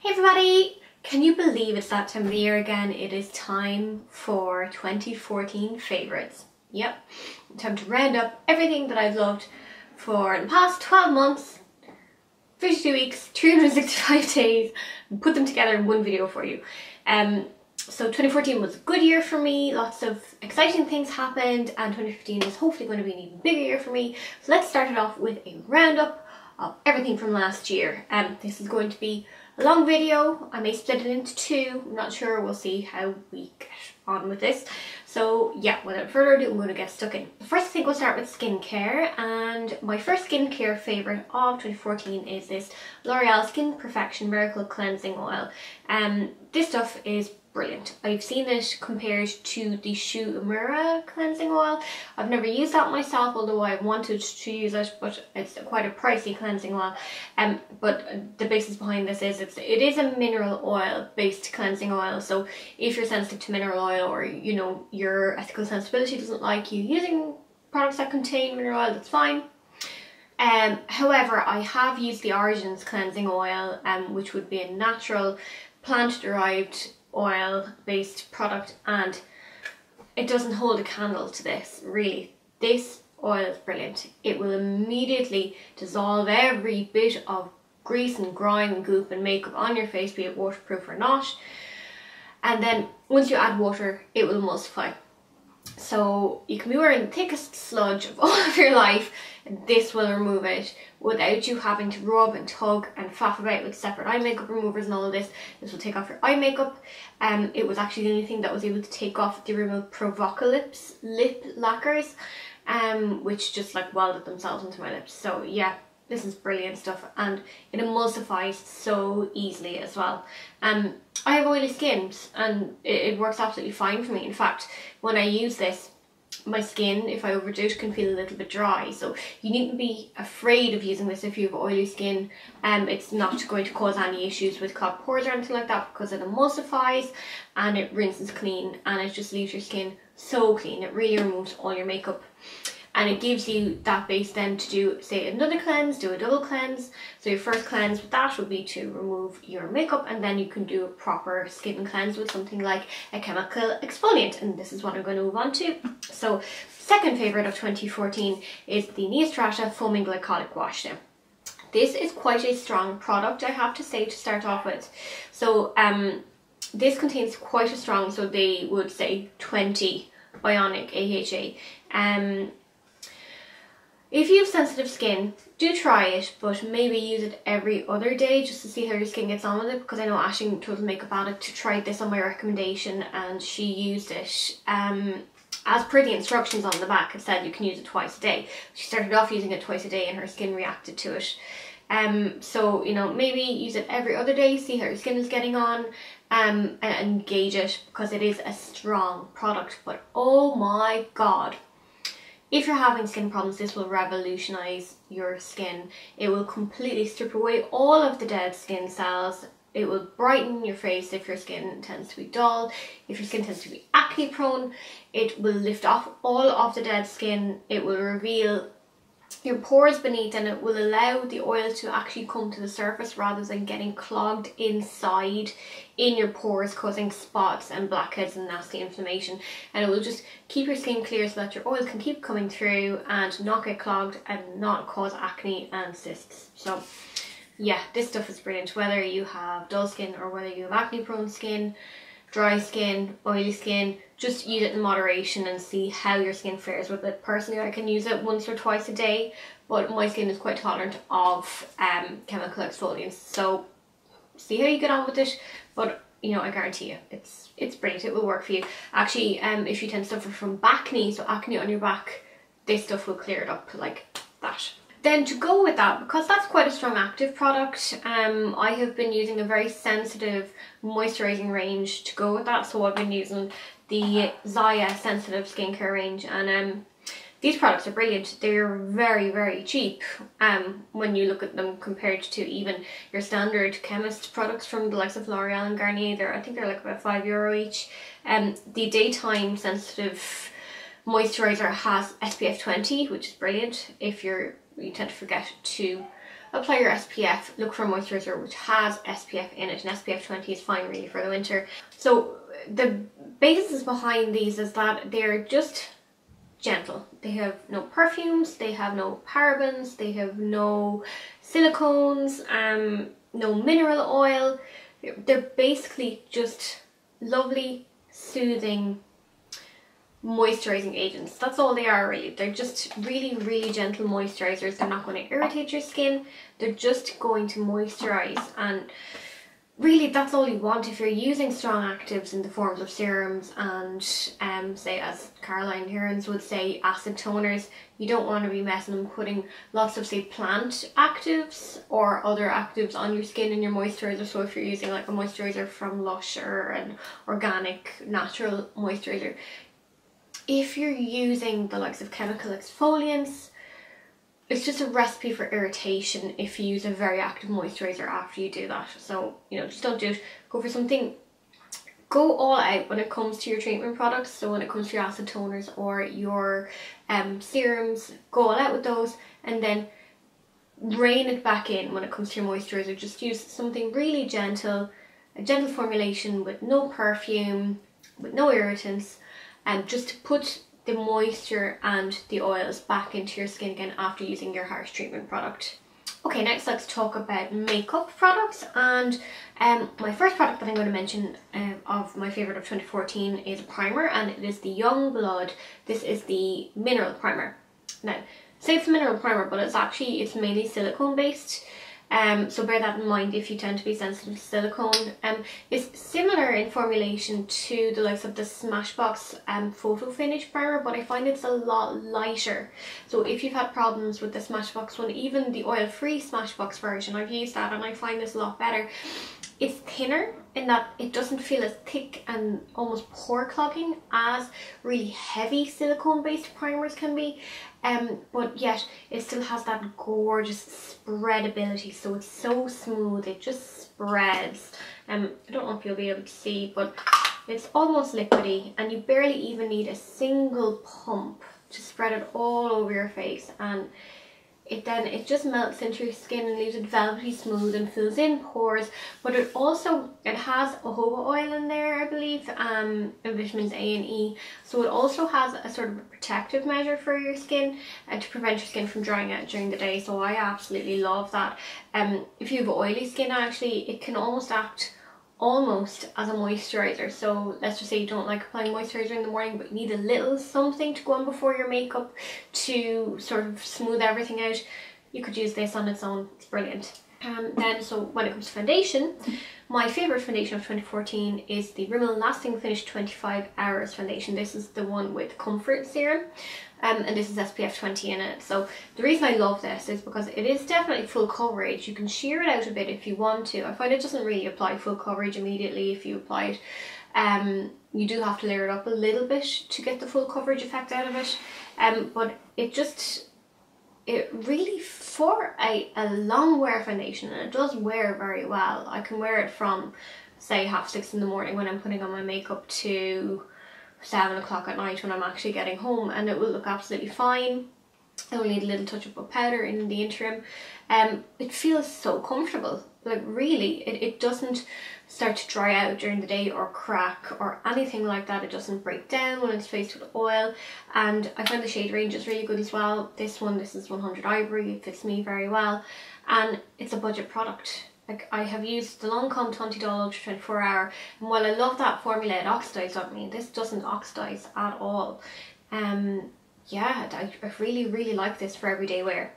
Hey everybody! Can you believe it's that time of the year again? It is time for 2014 favourites. Yep, time to round up everything that I've loved for the past 12 months, 52 weeks, 365 days, and put them together in one video for you. So 2014 was a good year for me, lots of exciting things happened, and 2015 is hopefully going to be an even bigger year for me. So let's start it off with a roundup of everything from last year. This is going to be a long video. I may split it into two, I'm not sure, we'll see how we get on with this. So yeah, without further ado, I'm going to get stuck in. First, I think we'll start with skincare, and my first skincare favourite of 2014 is this L'Oreal Skin Perfection Miracle Cleansing Oil. This stuff is brilliant. I've seen it compared to the Shu Uemura cleansing oil. I've never used that myself, although I wanted to use it, but it's quite a pricey cleansing oil. But the basis behind this is it is a mineral oil based cleansing oil. So if you're sensitive to mineral oil, or you know your ethical sensibility doesn't like you using products that contain mineral oil, that's fine. However, I have used the Origins cleansing oil, which would be a natural plant derived oil based product, and it doesn't hold a candle to this, really. This oil is brilliant. It will immediately dissolve every bit of grease and grime and goop and makeup on your face, be it waterproof or not, and then once you add water it will emulsify. So you can be wearing the thickest sludge of all of your life, and this will remove it without you having to rub and tug and faff about with separate eye makeup removers and all of this. This will take off your eye makeup. It was actually the only thing that was able to take off the Rimmel Provocalips lip lacquers, which just like welded themselves into my lips. So yeah, this is brilliant stuff, and it emulsifies so easily as well. I have oily skin, and it works absolutely fine for me. In fact, when I use this, my skin, if I overdo it, can feel a little bit dry. So you needn't be afraid of using this if you have oily skin. It's not going to cause any issues with clogged pores or anything like that, because it emulsifies and it rinses clean, and it just leaves your skin so clean. It really removes all your makeup. And it gives you that base then to do, say, another cleanse, do a double cleanse. So your first cleanse with that would be to remove your makeup, and then you can do a proper skin cleanse with something like a chemical exfoliant. And this is what I'm going to move on to. So second favourite of 2014 is the Neostrata Foaming Glycolic Wash. Now, this is quite a strong product, I have to say, to start off with. So this contains quite a strong, so they would say 20 bionic AHA. If you have sensitive skin, do try it, but maybe use it every other day just to see how your skin gets on with it, because I know Ashing, Total Makeup Addict, tried this on my recommendation and she used it. As per the instructions on the back, it said you can use it twice a day. She started off using it twice a day and her skin reacted to it. So, you know, maybe use it every other day, see how your skin is getting on, and gauge it, because it is a strong product. But oh my god, if you're having skin problems, this will revolutionize your skin. It will completely strip away all of the dead skin cells. It will brighten your face if your skin tends to be dull. If your skin tends to be acne prone, it will lift off all of the dead skin. It will reveal your pores beneath, and it will allow the oil to actually come to the surface rather than getting clogged inside in your pores, causing spots and blackheads and nasty inflammation. And it will just keep your skin clear so that your oil can keep coming through and not get clogged and not cause acne and cysts. So yeah, this stuff is brilliant, whether you have dull skin or whether you have acne prone skin, dry skin, oily skin. Just use it in moderation and see how your skin fares with it. Personally, I can use it once or twice a day, but my skin is quite tolerant of chemical exfoliants. So see how you get on with it, but you know, I guarantee you it's brilliant. It will work for you. Actually, if you tend to suffer from backne, so acne on your back, this stuff will clear it up like that. Then to go with that, because that's quite a strong active product, I have been using a very sensitive moisturising range to go with that. So I've been using the Ziaja sensitive skincare range, and these products are brilliant. They're very, very cheap when you look at them compared to even your standard chemist products from the likes of L'Oreal and Garnier. I think they're like about €5 each. The daytime sensitive moisturiser has SPF 20, which is brilliant if you tend to forget to apply your SPF, look for a moisturiser which has SPF in it, and SPF 20 is fine really for the winter. So the basis behind these is that they're just gentle. They have no perfumes, they have no parabens, they have no silicones, no mineral oil. They're basically just lovely, soothing, moisturizing agents. That's all they are really. They're just really, really gentle moisturizers. They're not going to irritate your skin. They're just going to moisturize, and really that's all you want if you're using strong actives in the forms of serums and say, as Caroline Hearns would say, acid toners. You don't want to be messing and putting lots of, say, plant actives or other actives on your skin and your moisturizer. So if you're using like a moisturizer from Lush or an organic natural moisturizer, if you're using the likes of chemical exfoliants, it's just a recipe for irritation if you use a very active moisturizer after you do that. So, you know, just don't do it. Go for something, go all out when it comes to your treatment products. So when it comes to your acid toners or your serums, go all out with those, and then rein it back in when it comes to your moisturizer. Just use something really gentle, a gentle formulation with no perfume, with no irritants, and just to put the moisture and the oils back into your skin again after using your harsh treatment product. Okay, next let's talk about makeup products, and my first product that I'm going to mention of my favourite of 2014 is a primer, and it is the Youngblood. This is the mineral primer. Now, say it's a mineral primer, but it's mainly silicone based. So bear that in mind if you tend to be sensitive to silicone. It's similar in formulation to the likes of the Smashbox Photo Finish primer, but I find it's a lot lighter. So if you've had problems with the Smashbox one, even the oil-free Smashbox version, I've used that and I find this a lot better. It's thinner in that it doesn't feel as thick and almost pore clogging as really heavy silicone based primers can be, but yet it still has that gorgeous spreadability. So it's so smooth, it just spreads. I don't know if you'll be able to see, but it's almost liquidy, and you barely even need a single pump to spread it all over your face, and it just melts into your skin and leaves it velvety smooth and fills in pores. But it has jojoba oil in there, I believe, and vitamins A and E, so it also has a sort of a protective measure for your skin to prevent your skin from drying out during the day. So I absolutely love that. If you have oily skin, actually it can almost act as a moisturizer. So let's just say you don't like applying moisturizer in the morning, but you need a little something to go on before your makeup to sort of smooth everything out. You could use this on its own. It's brilliant. So when it comes to foundation, my favourite foundation of 2014 is the Rimmel Lasting Finish 25 Hours foundation. This is the one with Comfort Serum, and this is SPF 20 in it. So the reason I love this is because it is definitely full coverage. You can sheer it out a bit if you want to. I find it doesn't really apply full coverage immediately if you apply it. You do have to layer it up a little bit to get the full coverage effect out of it, but it really, for a long wear foundation, and it does wear very well. I can wear it from, say, 6:30 in the morning when I'm putting on my makeup to 7 o'clock at night when I'm actually getting home, and it will look absolutely fine. I will need a little touch up of powder in the interim. It feels so comfortable. Like really, it doesn't start to dry out during the day or crack or anything like that. It doesn't break down when it's faced with oil, and I find the shade range is really good as well. This is 100 Ivory. It fits me very well, and it's a budget product. Like, I have used the Lancome 20 Ultra 24 Hour, and while I love that formula, it oxidizes on me. This doesn't oxidize at all. Yeah, I really like this for everyday wear.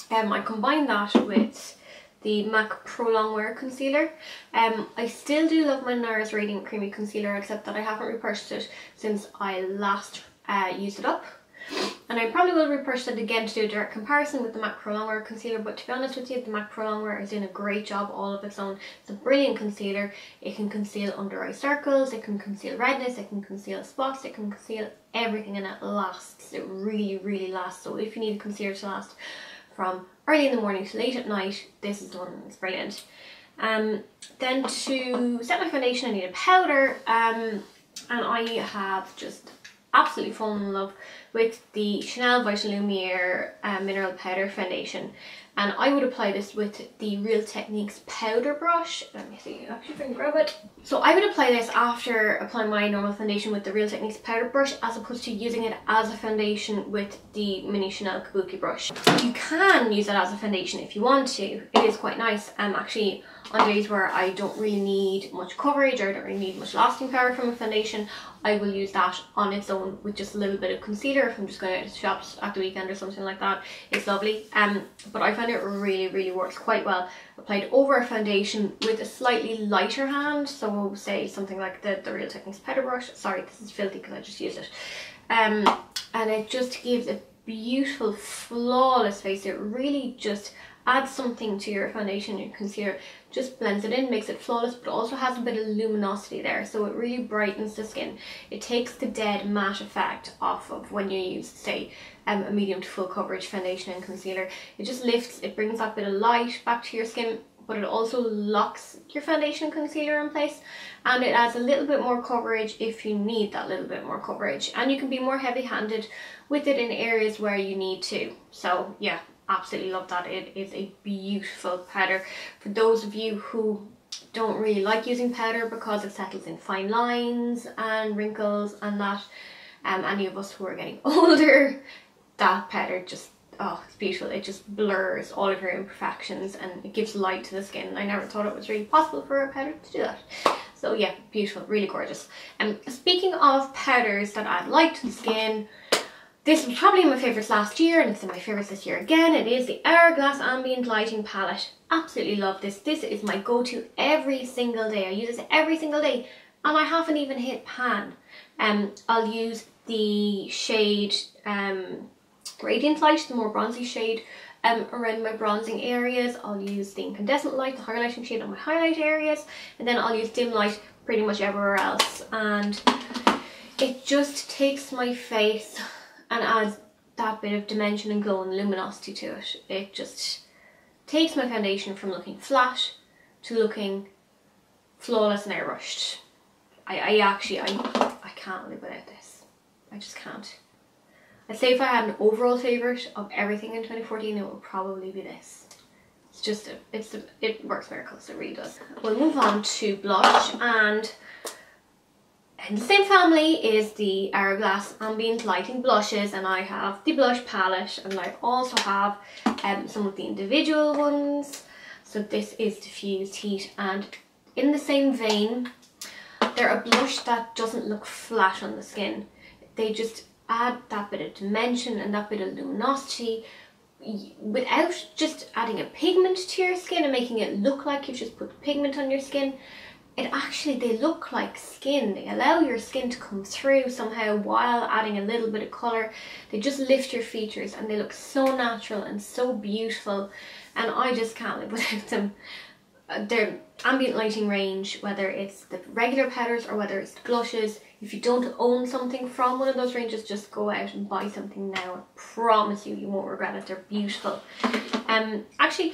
I combine that with the MAC Pro Longwear Concealer. I still do love my NARS Radiant Creamy Concealer, except that I haven't repurchased it since I last used it up. And I probably will repurchase it again to do a direct comparison with the MAC Pro Longwear Concealer, but to be honest with you, the MAC Pro Longwear is doing a great job all of its own. It's a brilliant concealer. It can conceal under eye circles, it can conceal redness, it can conceal spots, it can conceal everything, and it lasts. It really lasts. So if you need a concealer to last from early in the morning to late at night, this is the one. It's brilliant. Then to set my foundation, I need a powder, and I have just absolutely fallen in love with the Chanel Vitalumière Mineral Powder Foundation. And I would apply this with the Real Techniques powder brush. Let me see, actually if I can grab it. So I would apply this after applying my normal foundation with the Real Techniques powder brush, as opposed to using it as a foundation with the mini Chanel Kabuki brush. You can use it as a foundation if you want to. It is quite nice. Actually, on days where I don't really need much coverage or I don't really need much lasting power from a foundation, I will use that on its own with just a little bit of concealer if I'm just going out to the shops at the weekend or something like that. It's lovely. But I find it really works quite well applied over a foundation with a slightly lighter hand. So say something like the Real Techniques powder brush. Sorry, this is filthy because I just used it. And it just gives a beautiful, flawless face. It really just adds something to your foundation, your concealer, just blends it in, makes it flawless, but also has a bit of luminosity there, so it really brightens the skin. It takes the dead matte effect off of when you use, say, a medium to full coverage foundation and concealer. It just lifts, it brings that bit of light back to your skin, but it also locks your foundation and concealer in place, and it adds a little bit more coverage if you need that little bit more coverage, and you can be more heavy-handed with it in areas where you need to. So yeah, absolutely love that. It is a beautiful powder. For those of you who don't really like using powder because it settles in fine lines and wrinkles and that, any of us who are getting older, that powder just, oh, it's beautiful. It just blurs all of your imperfections and it gives light to the skin. I never thought it was really possible for a powder to do that. So yeah, beautiful, really gorgeous. And speaking of powders that add light to the skin, this was probably my favourites last year and it's in my favourites this year again. It is the Hourglass Ambient Lighting Palette. Absolutely love this. This is my go-to every single day. I use this every single day and I haven't even hit pan. I'll use the shade Radiant Light, the more bronzy shade, around my bronzing areas. I'll use the Incandescent Light, the highlighting shade on my highlight areas, and then I'll use Dim Light pretty much everywhere else. And it just takes my face and adds that bit of dimension and glow and luminosity to it. It just takes my foundation from looking flat to looking flawless and airbrushed. I can't live without this. I just can't. I'd say if I had an overall favourite of everything in 2014, it would probably be this. It's just, it works miracles, it really does. We'll move on to blush, and in the same family is the Hourglass Ambient Lighting Blushes, and I have the blush palette, and I also have some of the individual ones. So this is Diffused Heat, and in the same vein, they're a blush that doesn't look flat on the skin. They just add that bit of dimension and that bit of luminosity without just adding a pigment to your skin and making it look like you've just put pigment on your skin. They look like skin. They allow your skin to come through somehow while adding a little bit of colour. They just lift your features and they look so natural and so beautiful, and I just can't live without them. Their ambient lighting range, whether it's the regular powders or whether it's the blushes, if you don't own something from one of those ranges, just go out and buy something now. I promise you, you won't regret it. They're beautiful. Actually,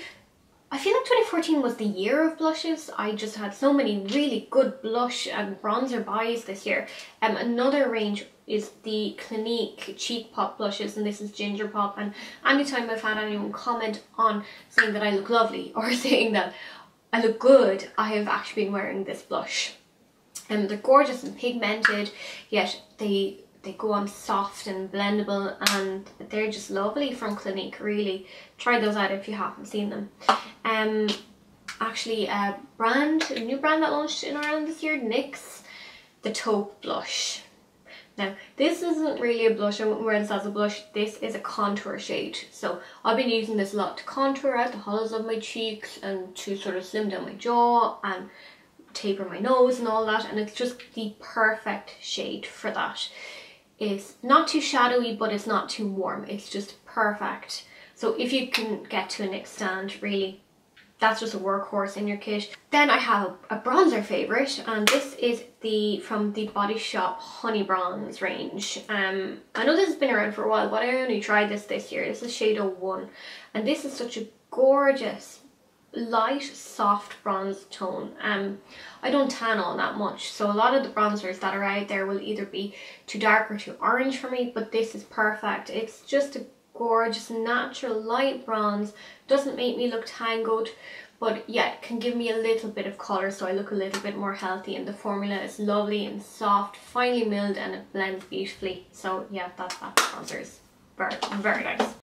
I feel like 2014 was the year of blushes. I just had so many really good blush and bronzer buys this year. Another range is the Clinique Cheek Pop blushes, and this is Ginger Pop. And anytime I've had anyone comment on saying that I look lovely or saying that I look good, I have actually been wearing this blush. They're gorgeous and pigmented, yet they go on soft and blendable, and they're just lovely from Clinique. Really try those out if you haven't seen them. Actually a new brand that launched in Ireland this year, NYX, the Taupe blush. Now this isn't really a blush, I wouldn't wear this as a blush. This is a contour shade, so I've been using this a lot to contour out the hollows of my cheeks and to sort of slim down my jaw and taper my nose and all that, and it's just the perfect shade for that. It's not too shadowy, but it's not too warm. It's just perfect. So if you can get to a NYX stand, really, that's just a workhorse in your kit. Then I have a bronzer favourite, and this is from the Body Shop Honey Bronze range. I know this has been around for a while, but I only tried this year. This is shade 01, and this is such a gorgeous light, soft bronze tone. I don't tan on that much, so a lot of the bronzers that are out there will either be too dark or too orange for me, but this is perfect. It's just a gorgeous natural light bronze, doesn't make me look tangled, but yeah, it can give me a little bit of colour so I look a little bit more healthy, and the formula is lovely and soft, finely milled, and it blends beautifully. So yeah, that bronzer is very, very nice.